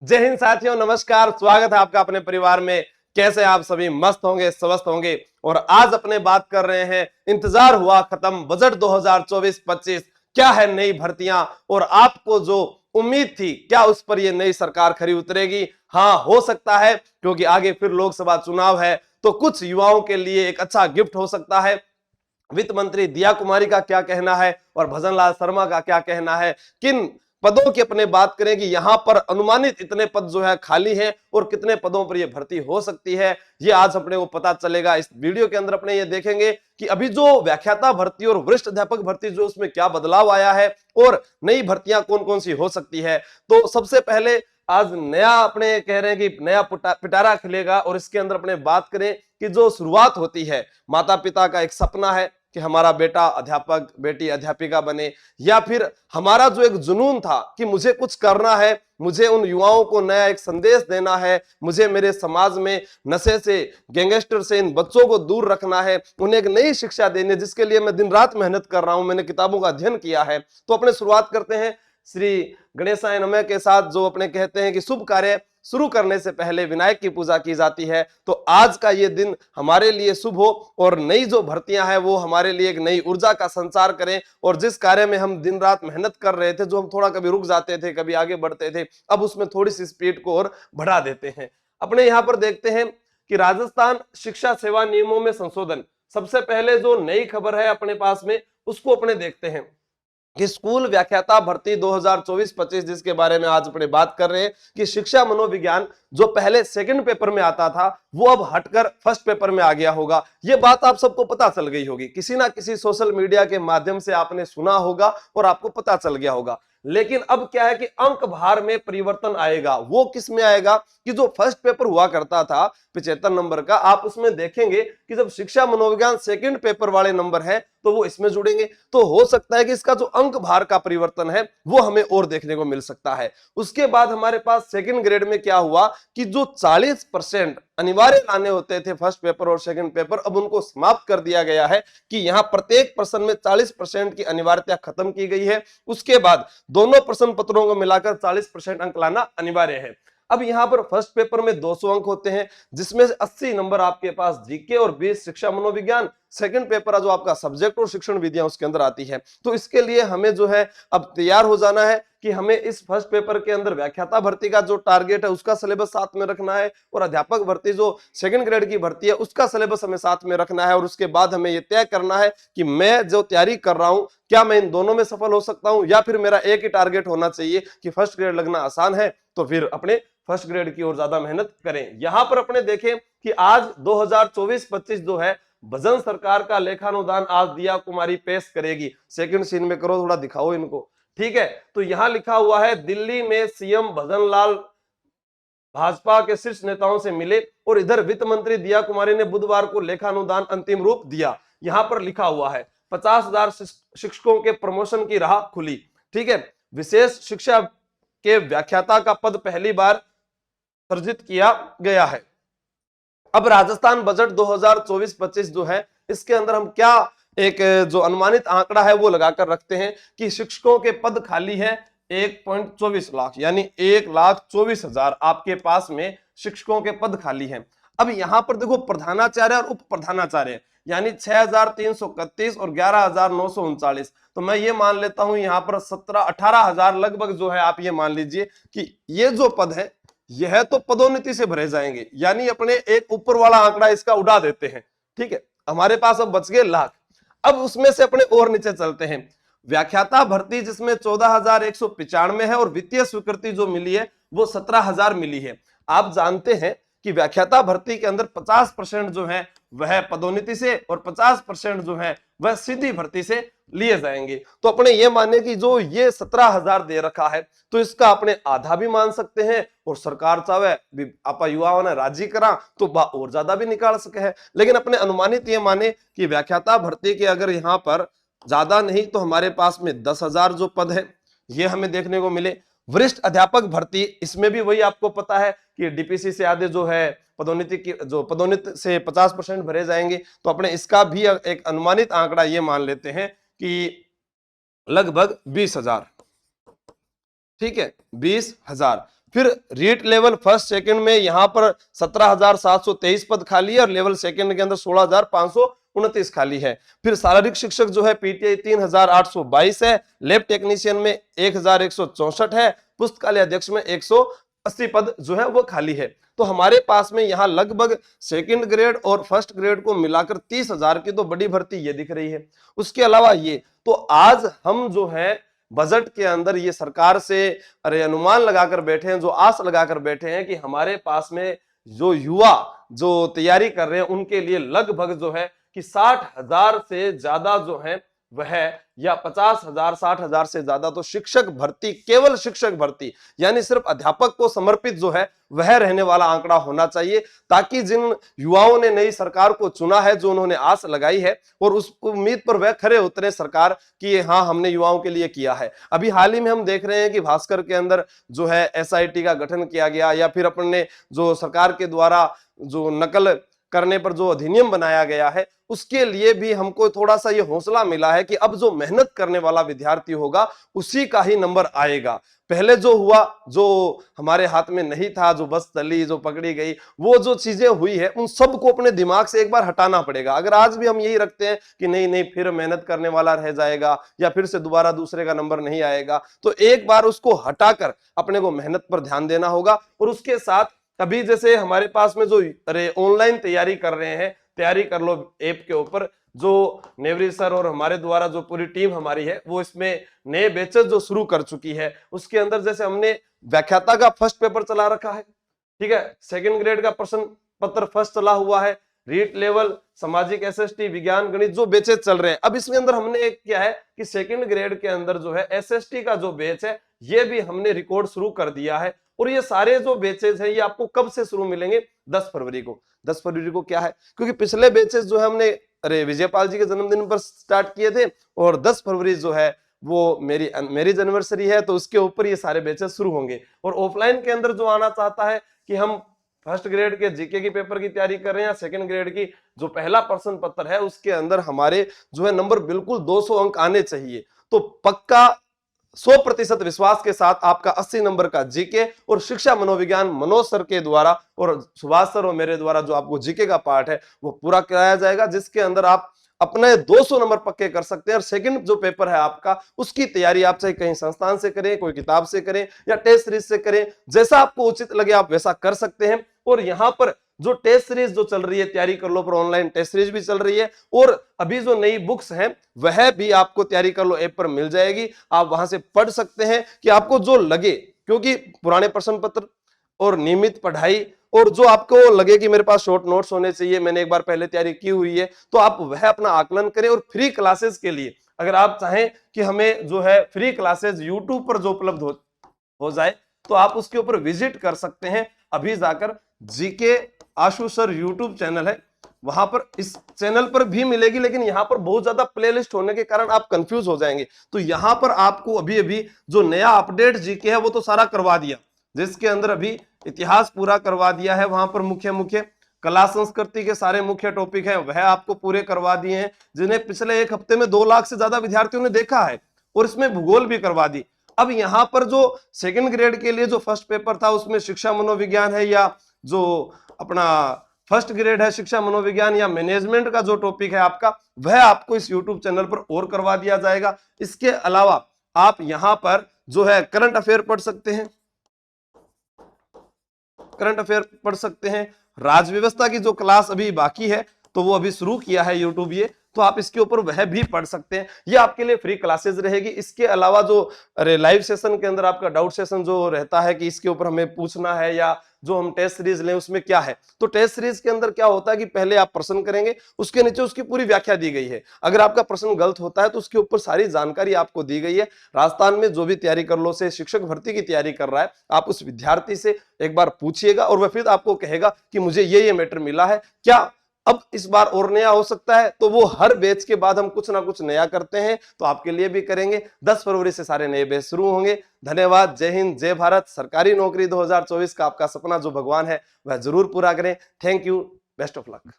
जय हिंद साथियों, नमस्कार। स्वागत है आपका अपने परिवार में। कैसे आप सभी मस्त होंगे, स्वस्थ होंगे। और आज अपने बात कर रहे हैं, इंतजार हुआ खत्म, बजट 2024-25 क्या है नई भर्तियां और आपको जो उम्मीद थी क्या उस पर ये नई सरकार खरी उतरेगी। हाँ, हो सकता है, क्योंकि आगे फिर लोकसभा चुनाव है तो कुछ युवाओं के लिए एक अच्छा गिफ्ट हो सकता है। वित्त मंत्री दिया कुमारी का क्या कहना है और भजन लाल शर्मा का क्या कहना है, किन पदों की अपने बात करें कि यहां पर अनुमानित इतने पद जो है खाली हैं और कितने पदों पर यह भर्ती हो सकती है, ये आज अपने को पता चलेगा। इस वीडियो के अंदर अपने ये देखेंगे कि अभी जो व्याख्याता भर्ती और वरिष्ठ अध्यापक भर्ती जो उसमें क्या बदलाव आया है और नई भर्तियां कौन कौन सी हो सकती है। तो सबसे पहले आज नया अपने कह रहे हैं कि नया पिटारा खिलेगा और इसके अंदर अपने बात करें कि जो शुरुआत होती है, माता पिता का एक सपना है कि हमारा बेटा अध्यापक, बेटी अध्यापिका बने, या फिर हमारा जो एक जुनून था कि मुझे कुछ करना है, मुझे उन युवाओं को नया एक संदेश देना है, मुझे मेरे समाज में नशे से, गैंगस्टर से इन बच्चों को दूर रखना है, उन्हें एक नई शिक्षा देनी है, जिसके लिए मैं दिन रात मेहनत कर रहा हूं, मैंने किताबों का अध्ययन किया है। तो अपने शुरुआत करते हैं श्री गणेशाय नमः के साथ, जो अपने कहते हैं कि शुभ कार्य शुरू करने से पहले विनायक की पूजा की जाती है। तो आज का ये दिन हमारे लिए शुभ हो और नई जो भर्तियां हैं वो हमारे लिए एक नई ऊर्जा का संचार करें। और जिस कार्य में हम दिन रात मेहनत कर रहे थे, जो हम थोड़ा कभी रुक जाते थे, कभी आगे बढ़ते थे, अब उसमें थोड़ी सी स्पीड को और बढ़ा देते हैं। अपने यहाँ पर देखते हैं कि राजस्थान शिक्षा सेवा नियमों में संशोधन, सबसे पहले जो नई खबर है अपने पास में उसको अपने देखते हैं कि स्कूल व्याख्याता भर्ती 2024-25, जिसके बारे में आज अपने बात कर रहे हैं कि शिक्षा मनोविज्ञान जो पहले सेकंड पेपर में आता था वो अब हटकर फर्स्ट पेपर में आ गया होगा। ये बात आप सबको पता चल गई होगी, किसी ना किसी सोशल मीडिया के माध्यम से आपने सुना होगा और आपको पता चल गया होगा। लेकिन अब क्या है कि अंक भार में परिवर्तन आएगा। वो किस में आएगा कि जो फर्स्ट पेपर हुआ करता था 75 नंबर का, आप उसमें देखेंगे कि जब शिक्षा मनोविज्ञान सेकंड पेपर वाले नंबर है तो वो इसमें जुड़ेंगे। तो हो सकता है कि इसका जो अंक भार का परिवर्तन है वो हमें और देखने को मिल सकता है। उसके बाद हमारे पास सेकंड ग्रेड में क्या हुआ कि जो 40% अनिवार्य लाने होते थे फर्स्ट पेपर और सेकंड पेपर, अब उनको समाप्त कर दिया गया है कि यहां प्रत्येक प्रश्न में 40% की अनिवार्यता खत्म की गई है। उसके बाद दोनों प्रश्न पत्रों को मिलाकर 40% अंक लाना अनिवार्य है। अब यहां पर फर्स्ट पेपर में 200 अंक होते हैं, जिसमें से 80 नंबर आपके पास जीके और 20 शिक्षा मनोविज्ञान। सेकंड पेपर जो आपका सब्जेक्ट और शिक्षण विधियां उसके अंदर आती है। तो इसके लिए हमें जो है अब तैयार हो जाना है कि हमें इस फर्स्ट पेपर के अंदर व्याख्याता भर्ती का जो टारगेट है उसका सिलेबस साथ में रखना है और अध्यापक भर्ती जो सेकंड ग्रेड की भर्ती है उसका सिलेबस हमें साथ में रखना है। और उसके बाद हमें यह तय करना है कि मैं जो तैयारी कर रहा हूं क्या मैं इन दोनों में सफल हो सकता हूं, या फिर मेरा एक ही टारगेट होना चाहिए कि फर्स्ट ग्रेड लगना आसान है तो फिर अपने फर्स्ट ग्रेड की ओर ज्यादा मेहनत करें। यहां पर अपने देखें कि आज 2024-25 जो है भजन सरकार का लेखानुदान आज दिया कुमारी पेश करेगी। सेकंड सीन में करो, थोड़ा दिखाओ इनको, ठीक है। तो यहां लिखा हुआ है दिल्ली में सीएम भजन लाल भाजपा के शीर्ष नेताओं से मिले और इधर वित्त मंत्री दिया कुमारी ने बुधवार को लेखानुदान अंतिम रूप दिया। यहां पर लिखा हुआ है 50,000 शिक्षकों के प्रमोशन की राह खुली, ठीक है। विशेष शिक्षा के व्याख्याता का पद पहली बार सर्जित किया गया है। अब राजस्थान बजट 2024-25 जो है इसके अंदर हम क्या एक जो अनुमानित आंकड़ा है वो लगाकर रखते हैं कि शिक्षकों के पद खाली है 1.24 लाख, यानी 1,24,000 आपके पास में शिक्षकों के पद खाली हैं। अब यहां पर देखो प्रधानाचार्य और उप प्रधानाचार्य यानी 6,331 और 11,939, तो मैं ये मान लेता हूं यहां पर 17-18,000 लगभग जो है, आप ये मान लीजिए कि ये जो पद है यह तो पदोन्नति से भरे जाएंगे, यानी अपने एक ऊपर वाला आंकड़ा इसका उड़ा देते हैं, ठीक है। हमारे पास अब बच गए लाख। अब उसमें से अपने और नीचे चलते हैं, व्याख्याता भर्ती जिसमें 14,195 है और वित्तीय स्वीकृति जो मिली है वो 17,000 मिली है। आप जानते हैं कि व्याख्याता भर्ती के अंदर 50% जो है वह पदोन्नति से और 50% जो है वह सीधी भर्ती से लिए जाएंगे। तो अपने ये माने कि जो ये 17,000 दे रखा है तो इसका अपने आधा भी मान सकते हैं और सरकार चाहे आप युवाओं ने राजी करा तो और ज्यादा भी निकाल सके है। लेकिन अपने अनुमानित ये माने कि व्याख्याता भर्ती के अगर यहाँ पर ज्यादा नहीं तो हमारे पास में 10,000 जो पद है ये हमें देखने को मिले। वरिष्ठ अध्यापक भर्ती, इसमें भी वही आपको पता है कि डीपीसी से आधे जो है पदोन्नति की जो पदोन्नति से 50% भरे जाएंगे। तो अपने इसका भी एक अनुमानित आंकड़ा ये मान लेते हैं कि लगभग 20,000, ठीक है, 20,000। फिर रीट लेवल फर्स्ट सेकंड में यहां पर 17,723 पद खाली है और लेवल सेकंड के अंदर 16,529 खाली है। फिर शारीरिक शिक्षक जो है पीटीआई 3,822 है, लैब टेक्नीशियन में 1,164 है, पुस्तकालय अध्यक्ष में 180 पद जो है वो खाली है। तो हमारे पास में यहाँ लगभग सेकंड ग्रेड और फर्स्ट ग्रेड को मिलाकर 30,000 की तो बड़ी भर्ती ये दिख रही है। उसके अलावा ये तो आज हम जो है बजट के अंदर ये सरकार से अनुमान लगाकर बैठे हैं, जो आस लगाकर बैठे हैं कि हमारे पास में जो युवा जो तैयारी कर रहे हैं उनके लिए लगभग जो है कि 60,000 से ज्यादा जो है वह या 50,000 60,000 से ज्यादा तो शिक्षक भर्ती, केवल शिक्षक भर्ती यानी सिर्फ अध्यापक को समर्पित जो है वह रहने वाला आंकड़ा होना चाहिए, ताकि जिन युवाओं ने नई सरकार को चुना है, जो उन्होंने आस लगाई है और उस उम्मीद पर वह खरे उतरे सरकार कि हाँ हमने युवाओं के लिए किया है। अभी हाल ही में हम देख रहे हैं कि भास्कर के अंदर जो है एसआईटी का गठन किया गया, या फिर अपने जो सरकार के द्वारा जो नकल करने पर जो अधिनियम बनाया गया है उसके लिए भी हमको थोड़ा सा ये हौसला मिला है कि अब जो मेहनत करने वाला विद्यार्थी होगा उसी का ही नंबर आएगा। पहले जो हुआ, जो हमारे हाथ में नहीं था, जो बस चली, जो पकड़ी गई, वो जो चीजें हुई है उन सबको अपने दिमाग से एक बार हटाना पड़ेगा। अगर आज भी हम यही रखते हैं कि नहीं नहीं फिर मेहनत करने वाला रह जाएगा या फिर से दोबारा दूसरे का नंबर नहीं आएगा, तो एक बार उसको हटाकर अपने को मेहनत पर ध्यान देना होगा। और उसके साथ अभी जैसे हमारे पास में जो ऑनलाइन तैयारी कर रहे हैं, तैयारी कर लो ऐप के ऊपर, जो नेवरी सर और हमारे द्वारा जो पूरी टीम हमारी है वो इसमें नए बैचेस जो शुरू कर चुकी है। उसके अंदर जैसे हमने व्याख्याता का फर्स्ट पेपर चला रखा है, ठीक है, सेकंड ग्रेड का प्रश्न पत्र फर्स्ट चला हुआ है, रीट लेवल, सामाजिक एसएसटी, विज्ञान गणित जो बैचेस चल रहे हैं। अब इसके अंदर हमने एक किया है कि सेकंड ग्रेड के अंदर जो है एसएसटी का जो बैच है ये भी हमने रिकॉर्ड शुरू कर दिया है। और ये सारे जो बैचेस हैं ये आपको कब से शुरू मिलेंगे? 10 फरवरी को। 10 फरवरी को क्या है, क्योंकि पिछले बैचेस जो है हमने विजयपाल जी के जन्मदिन पर स्टार्ट किए थे और 10 फरवरी जो है वो मेरी एनिवर्सरी है, तो उसके ऊपर ये सारे बैचेस शुरू होंगे। और ऑफलाइन के अंदर जो आना चाहता है कि हम फर्स्ट ग्रेड के जीके की पेपर की तैयारी कर रहे हैं या सेकंड ग्रेड की जो पहला प्रश्न पत्र है उसके अंदर हमारे जो है नंबर बिल्कुल 200 अंक आने चाहिए, तो पक्का 100% विश्वास के साथ आपका 80 नंबर का जीके और शिक्षा मनोविज्ञान मनोज सर के द्वारा और सुभाष सर और मेरे द्वारा जो आपको जीके का पार्ट है वो पूरा कराया जाएगा, जिसके अंदर आप अपने 200 नंबर पक्के कर सकते हैं। और सेकंड जो पेपर है आपका उसकी तैयारी आप चाहे कहीं संस्थान से करें, कोई किताब से करें या टेस्ट सीरीज से करें, जैसा आपको उचित लगे आप वैसा कर सकते हैं। और यहाँ पर जो टेस्ट सीरीज जो चल रही है तैयारी कर लो पर ऑनलाइन टेस्ट सीरीज भी चल रही है, और अभी जो नई बुक्स हैं वह भी आपको तैयारी कर लो ऐप पर मिल जाएगी, आप वहां से पढ़ सकते हैं कि आपको जो लगे, क्योंकि पुराने प्रश्न पत्र और नियमित पढ़ाई और जो आपको लगे कि मेरे पास शॉर्ट नोट्स होने चाहिए, मैंने एक बार पहले तैयारी की हुई है, तो आप वह अपना आकलन करें। और फ्री क्लासेस के लिए अगर आप चाहें कि हमें जो है फ्री क्लासेस यूट्यूब पर जो उपलब्ध हो जाए तो आप उसके ऊपर विजिट कर सकते हैं। अभी जाकर जीके आशु सर यूट्यूब चैनल है, वहां पर इस चैनल पर भी मिलेगी, लेकिन यहाँ पर बहुत ज्यादा प्लेलिस्ट होने के कारण आप कंफ्यूज हो जाएंगे। तो यहाँ पर आपको अभी अभी जो नया अपडेट जीके है वो तो सारा करवा दिया, जिसके अंदर अभी इतिहास पूरा करवा दिया है, वहां पर मुख्य मुख्य कला संस्कृति के सारे मुख्य टॉपिक हैं वह आपको पूरे करवा दिए हैं, जिन्हें पिछले एक हफ्ते में 2 लाख से ज्यादा विद्यार्थियों ने देखा है, और इसमें भूगोल भी करवा दी। अब यहाँ पर जो सेकंड ग्रेड के लिए जो फर्स्ट पेपर था उसमें शिक्षा मनोविज्ञान है, या जो अपना फर्स्ट ग्रेड है शिक्षा मनोविज्ञान या मैनेजमेंट का जो टॉपिक है आपका, वह आपको इस यूट्यूब चैनल पर और करवा दिया जाएगा। इसके अलावा आप यहाँ पर जो है करंट अफेयर पढ़ सकते हैं, करंट अफेयर पढ़ सकते हैं। राज व्यवस्था की जो क्लास अभी बाकी है तो वो अभी शुरू किया है यूट्यूब ये, तो आप इसके ऊपर वह भी पढ़ सकते हैं, ये आपके लिए फ्री क्लासेस रहेगी। इसके अलावा जो लाइव सेशन के अंदर आपका डाउट सेशन जो रहता है कि इसके ऊपर हमें पूछना है या जो हम टेस्ट सीरीज लें उसमें क्या है, तो टेस्ट सीरीज के अंदर क्या होता है कि पहले आप प्रश्न करेंगे, उसके नीचे उसकी पूरी व्याख्या दी गई है। अगर आपका प्रश्न गलत होता है तो उसके ऊपर सारी जानकारी आपको दी गई है। राजस्थान में जो भी तैयारी कर लो से शिक्षक भर्ती की तैयारी कर रहा है, आप उस विद्यार्थी से एक बार पूछिएगा और वह फिर आपको कहेगा कि मुझे ये मैटर मिला है, क्या अब इस बार और नया हो सकता है। तो वो हर बैच के बाद हम कुछ ना कुछ नया करते हैं, तो आपके लिए भी करेंगे। 10 फरवरी से सारे नए बैच शुरू होंगे। धन्यवाद, जय हिंद, जय भारत। सरकारी नौकरी 2024 का आपका सपना जो भगवान है वह जरूर पूरा करें। Thank you, best of luck.